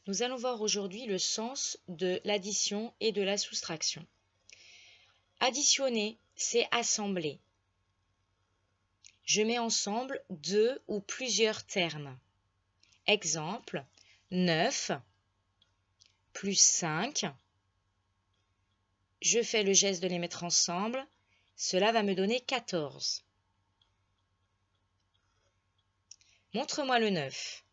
Nous allons voir aujourd'hui le sens de l'addition et de la soustraction. Additionner, c'est assembler. Je mets ensemble deux ou plusieurs termes. Exemple, 9 plus 5. Je fais le geste de les mettre ensemble. Cela va me donner 14. Montre-moi le 9.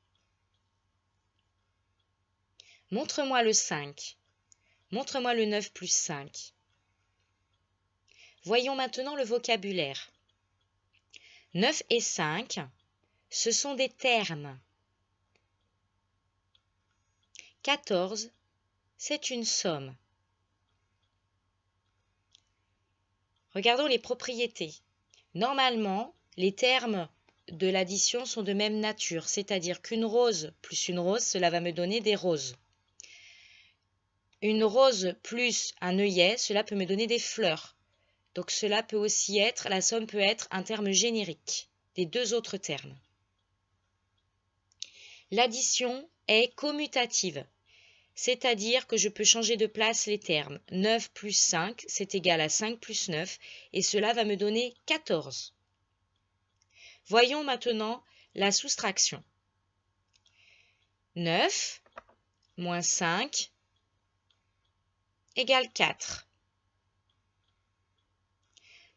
Montre-moi le 5. Montre-moi le 9 plus 5. Voyons maintenant le vocabulaire. 9 et 5, ce sont des termes. 14, c'est une somme. Regardons les propriétés. Normalement, les termes de l'addition sont de même nature, c'est-à-dire qu'une rose plus une rose, cela va me donner des roses. Une rose plus un œillet, cela peut me donner des fleurs. Donc cela peut aussi être, la somme peut être un terme générique des deux autres termes. L'addition est commutative, c'est-à-dire que je peux changer de place les termes. 9 plus 5, c'est égal à 5 plus 9, et cela va me donner 14. Voyons maintenant la soustraction. 9 moins 5 égale 4.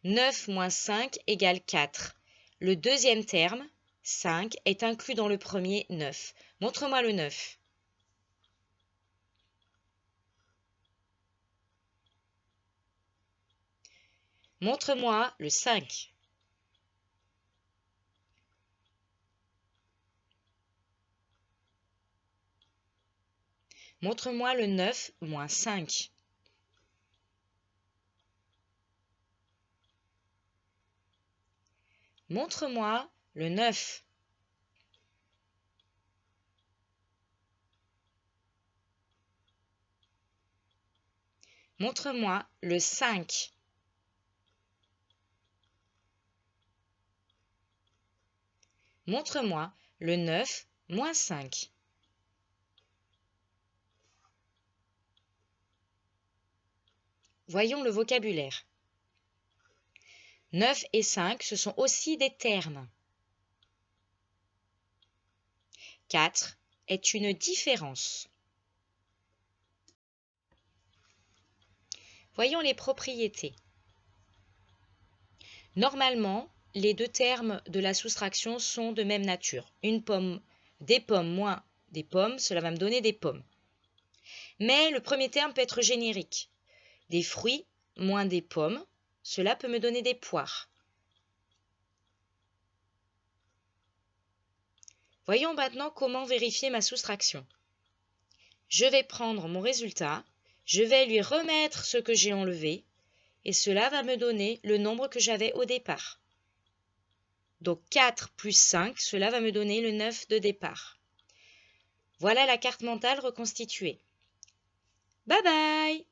9 moins 5 égale 4. Le deuxième terme, 5, est inclus dans le premier 9. Montre-moi le 9. Montre-moi le 5. Montre-moi le 9 moins 5. Montre-moi le 9. Montre-moi le 5. Montre-moi le 9 moins 5. Voyons le vocabulaire. 9 et 5, ce sont aussi des termes. 4 est une différence. Voyons les propriétés. Normalement, les deux termes de la soustraction sont de même nature. Une pomme, des pommes moins des pommes, cela va me donner des pommes. Mais le premier terme peut être générique. Des fruits moins des pommes, cela peut me donner des poires. Voyons maintenant comment vérifier ma soustraction. Je vais prendre mon résultat, je vais lui remettre ce que j'ai enlevé, et cela va me donner le nombre que j'avais au départ. Donc 4 plus 5, cela va me donner le 9 de départ. Voilà la carte mentale reconstituée. Bye bye!